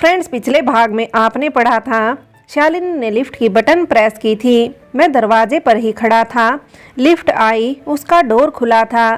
Friends, पिछले भाग में आपने पढ़ा था शालिनी ने लिफ्ट की बटन प्रेस की थी। मैं दरवाजे पर ही खड़ा था। लिफ्ट आई, उसका डोर खुला था।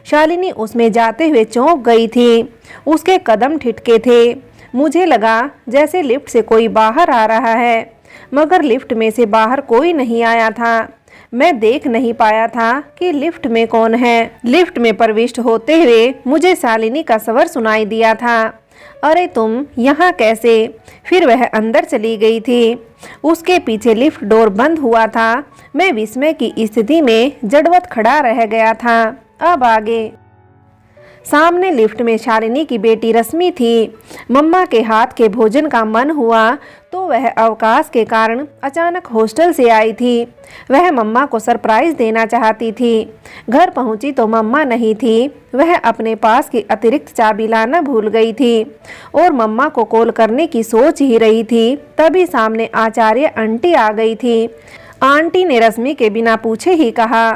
शालिनी उसमें जाते हुए चौंक गई थी। उसके कदम ठिठके थे। मुझे लगा जैसे लिफ्ट से कोई बाहर आ रहा है, मगर लिफ्ट में से बाहर कोई नहीं आया था। मैं देख नहीं पाया था कि लिफ्ट में कौन है। लिफ्ट में प्रविष्ट होते हुए मुझे शालिनी का स्वर सुनाई दिया था, अरे तुम यहाँ कैसे? फिर वह अंदर चली गई थी। उसके पीछे लिफ्ट डोर बंद हुआ था। मैं विस्मय की स्थिति में जड़वत खड़ा रह गया था। अब आगे। सामने लिफ्ट में शालिनी की बेटी रश्मि थी। मम्मा के हाथ के भोजन का मन हुआ तो वह अवकाश के कारण अचानक हॉस्टल से आई थी। वह मम्मा को सरप्राइज देना चाहती थी। घर पहुंची तो मम्मा नहीं थी। वह अपने पास की अतिरिक्त चाबी लाना भूल गई थी और मम्मा को कॉल करने की सोच ही रही थी। तभी सामने आचार्य आंटी आ गई थी। आंटी ने रश्मि के बिना पूछे ही कहा,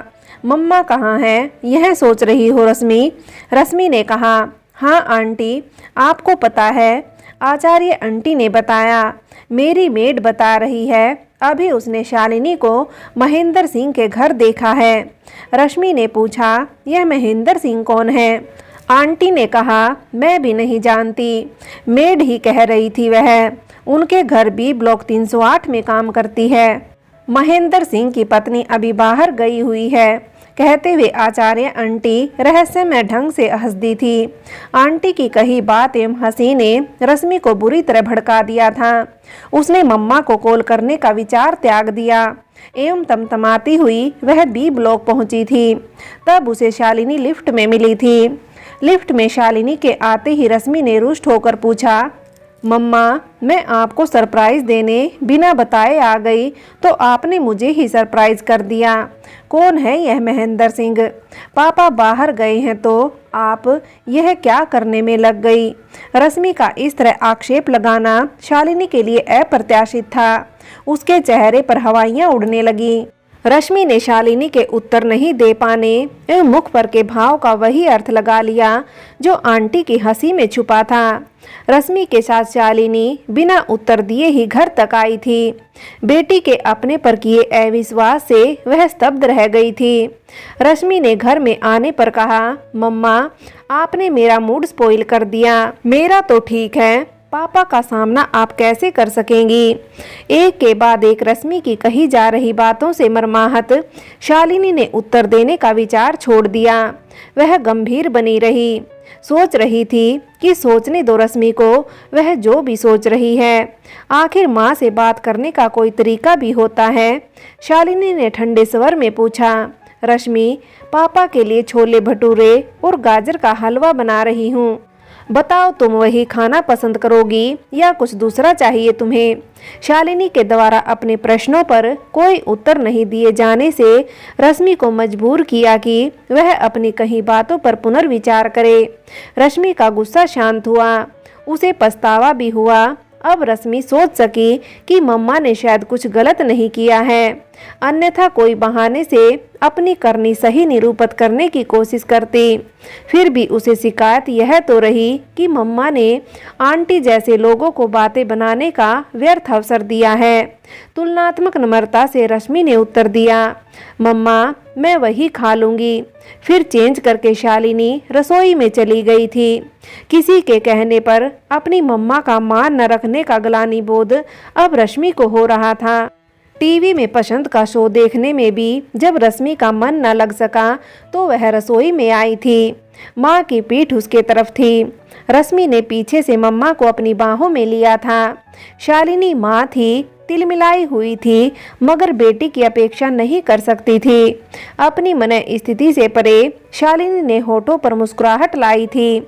मम्मा कहाँ है? यह सोच रही हो रश्मि? रश्मि ने कहा, हाँ आंटी, आपको पता है? आचार्य आंटी ने बताया, मेरी मेड बता रही है, अभी उसने शालिनी को महेंद्र सिंह के घर देखा है। रश्मि ने पूछा, यह महेंद्र सिंह कौन है? आंटी ने कहा, मैं भी नहीं जानती, मेड ही कह रही थी वह। उनके घर भी ब्लॉक 308 में काम करती है। महेंद्र सिंह की पत्नी अभी बाहर गई हुई है, कहते हुए आचार्य आंटी रहस्यमय ढंग से हंस दी थी। आंटी की कही बात एवं हंसी ने रश्मि को बुरी तरह भड़का दिया था। उसने मम्मा को कॉल करने का विचार त्याग दिया एवं तमतमाती हुई वह बी ब्लॉक पहुंची थी। तब उसे शालिनी लिफ्ट में मिली थी। लिफ्ट में शालिनी के आते ही रश्मि ने रुष्ट होकर पूछा, मम्मा, मैं आपको सरप्राइज देने बिना बताए आ गई तो आपने मुझे ही सरप्राइज कर दिया। कौन है यह महेंद्र सिंह? पापा बाहर गए हैं तो आप यह क्या करने में लग गई? रश्मि का इस तरह आक्षेप लगाना शालिनी के लिए अप्रत्याशित था। उसके चेहरे पर हवाइयां उड़ने लगी। रश्मि ने शालिनी के उत्तर नहीं दे पाने एवं मुख पर के भाव का वही अर्थ लगा लिया जो आंटी की हंसी में छुपा था। रश्मि के साथ शालिनी बिना उत्तर दिए ही घर तक आई थी। बेटी के अपने पर किए अविश्वास से वह स्तब्ध रह गई थी। रश्मि ने घर में आने पर कहा, मम्मा, आपने मेरा मूड स्पॉइल कर दिया। मेरा तो ठीक है, पापा का सामना आप कैसे कर सकेंगी? एक के बाद एक रश्मि की कही जा रही बातों से मर्माहत शालिनी ने उत्तर देने का विचार छोड़ दिया। वह गंभीर बनी रही। सोच रही थी कि सोचने दो रश्मि को, वह जो भी सोच रही है। आखिर माँ से बात करने का कोई तरीका भी होता है। शालिनी ने ठंडे स्वर में पूछा, रश्मि, पापा के लिए छोले भटूरे और गाजर का हलवा बना रही हूँ, बताओ तुम वही खाना पसंद करोगी या कुछ दूसरा चाहिए तुम्हें? शालिनी के द्वारा अपने प्रश्नों पर कोई उत्तर नहीं दिए जाने से रश्मि को मजबूर किया कि वह अपनी कही बातों पर पुनर्विचार करे। रश्मि का गुस्सा शांत हुआ, उसे पछतावा भी हुआ। अब रश्मि सोच सकी कि मम्मा ने शायद कुछ गलत नहीं किया है, अन्यथा कोई बहाने से अपनी करनी सही निरूपित करने की कोशिश करती। फिर भी उसे शिकायत यह तो रही कि मम्मा ने आंटी जैसे लोगों को बातें बनाने का व्यर्थ अवसर दिया है। तुलनात्मक नम्रता से रश्मि ने उत्तर दिया, मम्मा, मैं वही खा लूँगी। फिर चेंज करके शालिनी रसोई में चली गई थी। किसी के कहने पर अपनी मम्मा का मान न रखने का ग्लानि बोध अब रश्मि को हो रहा था। टीवी में पसंद का शो देखने में भी जब रश्मि का मन न लग सका तो वह रसोई में आई थी। माँ की पीठ उसके तरफ थी। रश्मि ने पीछे से मम्मा को अपनी बाहों में लिया था। शालिनी माँ थी, तिलमिलाई हुई थी, मगर बेटी की अपेक्षा नहीं कर सकती थी। अपनी मन स्थिति से परे शालिनी ने होठों पर मुस्कुराहट लाई थी।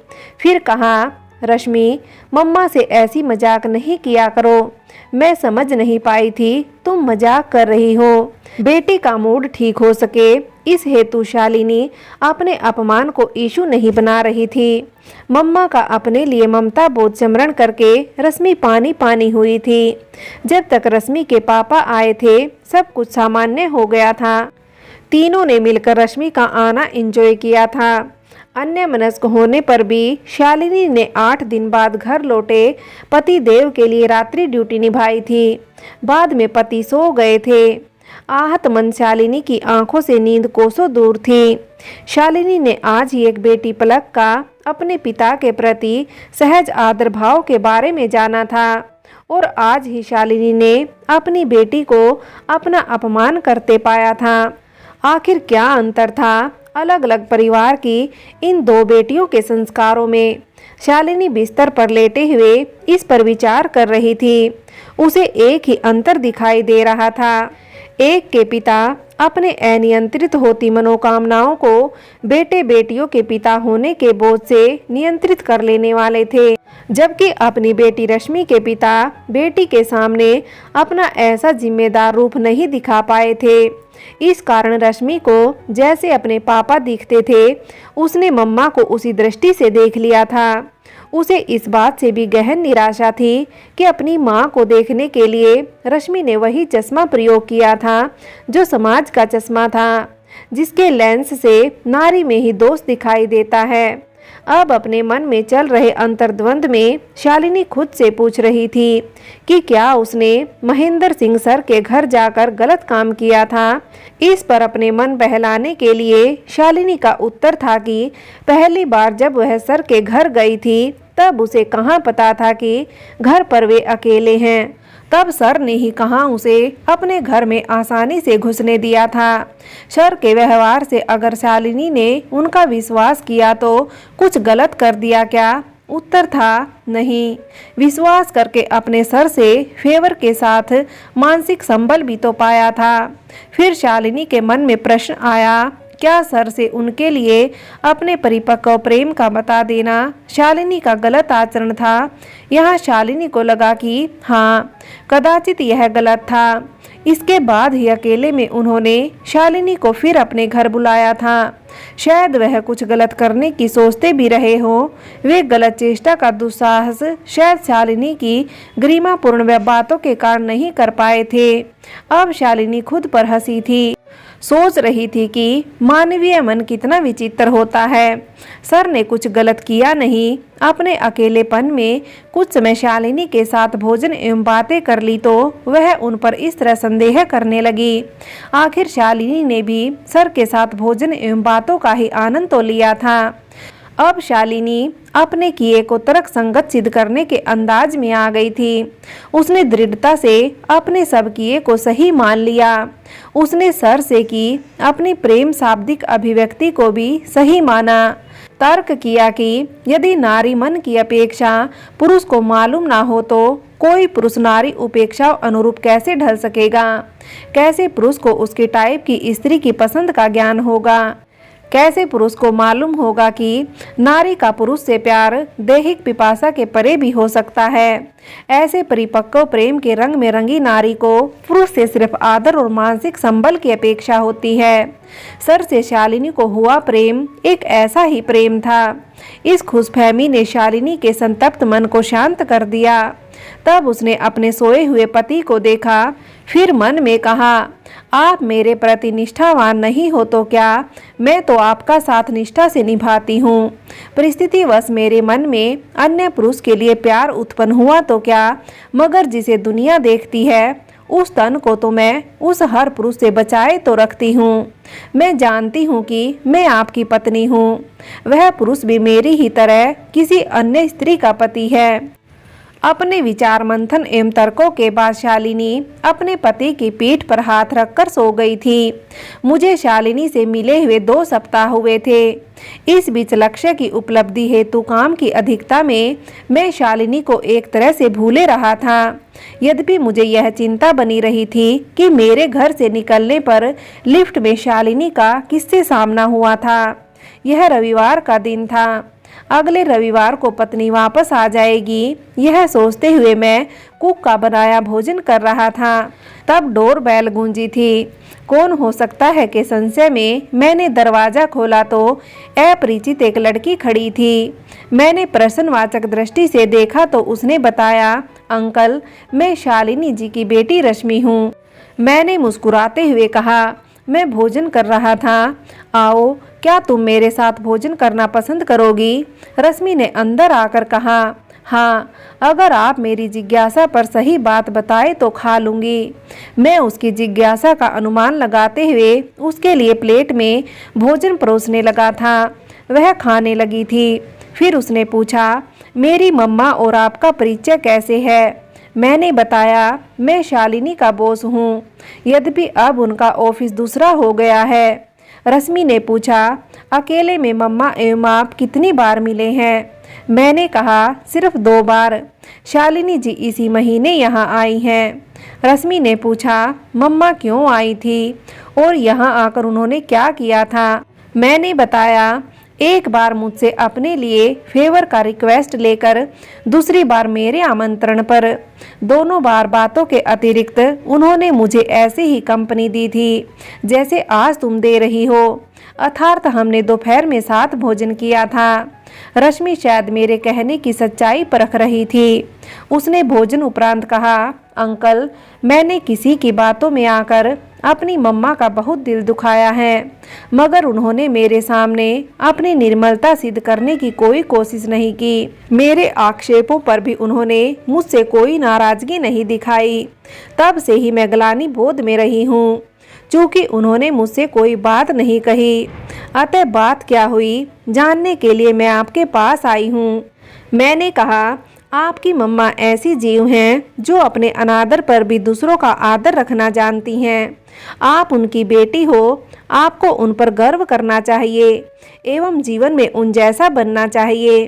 फिर कहा, रश्मि, मम्मा से ऐसी मजाक नहीं किया करो। मैं समझ नहीं पाई थी तुम मजाक कर रही हो। बेटी का मूड ठीक हो सके इस हेतु शालिनी अपने अपमान को इशू नहीं बना रही थी। मम्मा का अपने लिए ममता बोध स्मरण करके रश्मि पानी पानी हुई थी। जब तक रश्मि के पापा आए थे सब कुछ सामान्य हो गया था। तीनों ने मिलकर रश्मि का आना एंजॉय किया था। अन्यमनस्क होने पर भी शालिनी ने 8 दिन बाद घर लौटे पति देव के लिए रात्रि ड्यूटी निभाई थी। बाद में पति सो गए थे। आहत मन शालिनी की आंखों से नींद कोसों दूर थी। शालिनी ने आज ही एक बेटी पलक का अपने पिता के प्रति सहज आदर भाव के बारे में जाना था और आज ही शालिनी ने अपनी बेटी को अपना अपमान करते पाया था। आखिर क्या अंतर था अलग अलग परिवार की इन दो बेटियों के संस्कारों में? शालिनी बिस्तर पर लेटे हुए इस पर विचार कर रही थी। उसे एक ही अंतर दिखाई दे रहा था। एक के पिता अपने अनियंत्रित होती मनोकामनाओं को बेटे बेटियों के पिता होने के बोझ से नियंत्रित कर लेने वाले थे, जबकि अपनी बेटी रश्मि के पिता बेटी के सामने अपना ऐसा जिम्मेदार रूप नहीं दिखा पाए थे। इस कारण रश्मि को जैसे अपने पापा दिखते थे, उसने मम्मा को उसी दृष्टि से देख लिया था। उसे इस बात से भी गहन निराशा थी कि अपनी मां को देखने के लिए रश्मि ने वही चश्मा प्रयोग किया था जो समाज का चश्मा था, जिसके लेंस से नारी में ही दोष दिखाई देता है। अब अपने मन में चल रहे अंतर्द्वंद में शालिनी खुद से पूछ रही थी कि क्या उसने महेंद्र सिंह सर के घर जाकर गलत काम किया था। इस पर अपने मन बहलाने के लिए शालिनी का उत्तर था कि पहली बार जब वह सर के घर गई थी तब उसे कहाँ पता था कि घर पर वे अकेले हैं। तब सर ने ही कहाँ उसे अपने घर में आसानी से घुसने दिया था। सर के व्यवहार से अगर शालिनी ने उनका विश्वास किया तो कुछ गलत कर दिया क्या? उत्तर था नहीं। विश्वास करके अपने सर से फेवर के साथ मानसिक संबल भी तो पाया था। फिर शालिनी के मन में प्रश्न आया, क्या सर से उनके लिए अपने परिपक्व प्रेम का बता देना शालिनी का गलत आचरण था? यहाँ शालिनी को लगा कि हाँ, कदाचित यह गलत था। इसके बाद ही अकेले में उन्होंने शालिनी को फिर अपने घर बुलाया था। शायद वह कुछ गलत करने की सोचते भी रहे हो। वे गलत चेष्टा का दुस्साहस शायद शालिनी की गरिमापूर्ण बातों के कारण नहीं कर पाए थे। अब शालिनी खुद पर हंसी थी। सोच रही थी कि मानवीय मन कितना विचित्र होता है। सर ने कुछ गलत किया नहीं। अपने अकेलेपन में कुछ समय शालिनी के साथ भोजन एवं बातें कर ली तो वह उन पर इस तरह संदेह करने लगी। आखिर शालिनी ने भी सर के साथ भोजन एवं बातों का ही आनंद तो लिया था। अब शालिनी अपने किए को तर्क संगत सिद्ध करने के अंदाज में आ गई थी। उसने दृढ़ता से अपने सब किए को सही मान लिया। उसने सर से की अपनी प्रेम शाब्दिक अभिव्यक्ति को भी सही माना। तर्क किया कि यदि नारी मन की अपेक्षा पुरुष को मालूम ना हो तो कोई पुरुष नारी उपेक्षा अनुरूप कैसे ढल सकेगा? कैसे पुरुष को उसके टाइप की स्त्री की पसंद का ज्ञान होगा? कैसे पुरुष को मालूम होगा कि नारी का पुरुष से प्यार दैहिक पिपासा के परे भी हो सकता है? ऐसे परिपक्व प्रेम के रंग में रंगी नारी को पुरुष से सिर्फ आदर और मानसिक संबल की अपेक्षा होती है। सर से शालिनी को हुआ प्रेम एक ऐसा ही प्रेम था। इस खुशफहमी ने शालिनी के संतप्त मन को शांत कर दिया। तब उसने अपने सोए हुए पति को देखा। फिर मन में कहा, आप मेरे प्रति निष्ठावान नहीं हो तो क्या? मैं तो आपका साथ निष्ठा से निभाती हूँ। परिस्थितिवश मेरे मन में अन्य पुरुष के लिए प्यार उत्पन्न हुआ तो क्या? मगर जिसे दुनिया देखती है उस तन को तो मैं उस हर पुरुष से बचाए तो रखती हूँ। मैं जानती हूँ कि मैं आपकी पत्नी हूँ। वह पुरुष भी मेरी ही तरह किसी अन्य स्त्री का पति है। अपने विचार मंथन एवं तर्कों के बाद शालिनी अपने पति की पीठ पर हाथ रखकर सो गई थी। मुझे शालिनी से मिले हुए 2 सप्ताह हुए थे। इस बीच लक्ष्य की उपलब्धि हेतु काम की अधिकता में मैं शालिनी को एक तरह से भूले रहा था। यद्यपि मुझे यह चिंता बनी रही थी कि मेरे घर से निकलने पर लिफ्ट में शालिनी का किससे सामना हुआ था। यह रविवार का दिन था। अगले रविवार को पत्नी वापस आ जाएगी, यह सोचते हुए मैं कुक का बनाया भोजन कर रहा था। तब डोर बेल गूंजी थी। कौन हो सकता है कि संशय में मैंने दरवाजा खोला तो अपरिचित एक लड़की खड़ी थी। मैंने प्रश्नवाचक दृष्टि से देखा तो उसने बताया, अंकल, मैं शालिनी जी की बेटी रश्मि हूँ। मैंने मुस्कुराते हुए कहा, मैं भोजन कर रहा था। आओ, क्या तुम मेरे साथ भोजन करना पसंद करोगी? रश्मि ने अंदर आकर कहा। हाँ, अगर आप मेरी जिज्ञासा पर सही बात बताए तो खा लूँगी। मैं उसकी जिज्ञासा का अनुमान लगाते हुए उसके लिए प्लेट में भोजन परोसने लगा था। वह खाने लगी थी। फिर उसने पूछा, मेरी मम्मा और आपका परिचय कैसे है? मैंने बताया, मैं शालिनी का बॉस हूँ, यद्यपि अब उनका ऑफिस दूसरा हो गया है। रश्मि ने पूछा, अकेले में मम्मा एवं आप कितनी बार मिले हैं? मैंने कहा, सिर्फ 2 बार। शालिनी जी इसी महीने यहाँ आई हैं। रश्मि ने पूछा, मम्मा क्यों आई थी और यहाँ आकर उन्होंने क्या किया था? मैंने बताया, एक बार मुझसे अपने लिए फेवर का रिक्वेस्ट लेकर, दूसरी बार मेरे आमंत्रण पर। दोनों बार बातों के अतिरिक्त उन्होंने मुझे ऐसी ही कंपनी दी थी जैसे आज तुम दे रही हो, अर्थात हमने दोपहर में साथ भोजन किया था। रश्मि शायद मेरे कहने की सच्चाई परख रही थी। उसने भोजन उपरांत कहा, अंकल, मैंने किसी की बातों में आकर अपनी मम्मा का बहुत दिल दुखाया है, मगर उन्होंने मेरे सामने अपनी निर्मलता सिद्ध करने की कोई कोशिश नहीं की। मेरे आक्षेपों पर भी उन्होंने मुझसे कोई नाराजगी नहीं दिखाई। तब से ही मैं ग्लानि बोध में रही हूँ। चूँकि उन्होंने मुझसे कोई बात नहीं कही, अतः बात क्या हुई जानने के लिए मैं आपके पास आई हूँ। मैंने कहा, आपकी मम्मा ऐसी जीव हैं जो अपने अनादर पर भी दूसरों का आदर रखना जानती हैं। आप उनकी बेटी हो, आपको उन पर गर्व करना चाहिए एवं जीवन में उन जैसा बनना चाहिए।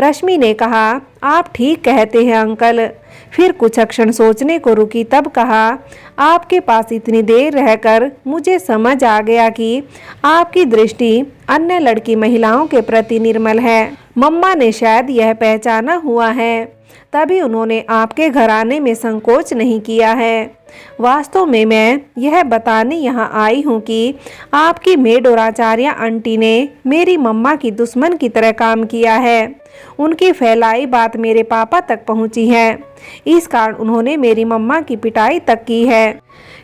रश्मि ने कहा, आप ठीक कहते हैं अंकल। फिर कुछ क्षण सोचने को रुकी, तब कहा, आपके पास इतनी देर रहकर मुझे समझ आ गया कि आपकी दृष्टि अन्य लड़की महिलाओं के प्रति निर्मल है। मम्मा ने शायद यह पहचाना हुआ है, तभी उन्होंने आपके घर आने में संकोच नहीं किया है। वास्तव में मैं यह बताने यहाँ आई हूँ कि आपकी मेड और आचार्य आंटी ने मेरी मम्मा की दुश्मन की तरह काम किया है। उनकी फैलाई बात मेरे पापा तक पहुँची है। इस कारण उन्होंने मेरी मम्मा की पिटाई तक की है।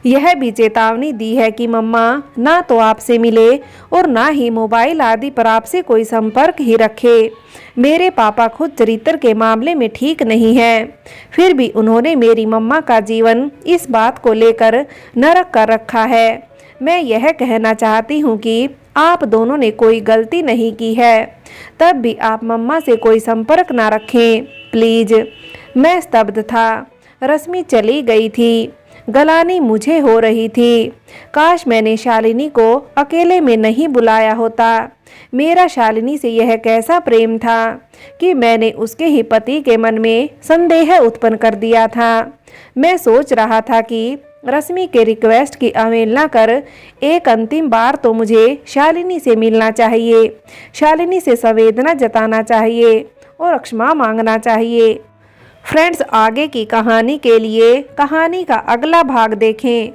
यह भी चेतावनी दी है कि मम्मा ना तो आपसे मिले और ना ही मोबाइल आदि पर आपसे कोई संपर्क ही रखे। मेरे पापा खुद चरित्र के मामले में ठीक नहीं है, फिर भी उन्होंने मेरी मम्मा का जीवन इस बात को लेकर नरक कर रखा है। मैं यह कहना चाहती हूँ कि आप दोनों ने कोई गलती नहीं की है, तब भी आप मम्मा से कोई संपर्क ना रखें प्लीज। मैं स्तब्ध था। रश्मि चली गई थी। ग्लानि मुझे हो रही थी। काश मैंने शालिनी को अकेले में नहीं बुलाया होता। मेरा शालिनी से यह कैसा प्रेम था कि मैंने उसके ही पति के मन में संदेह उत्पन्न कर दिया था। मैं सोच रहा था कि रश्मि के रिक्वेस्ट की अवहेलना कर एक अंतिम बार तो मुझे शालिनी से मिलना चाहिए, शालिनी से संवेदना जताना चाहिए और क्षमा मांगना चाहिए। फ्रेंड्स, आगे की कहानी के लिए कहानी का अगला भाग देखें।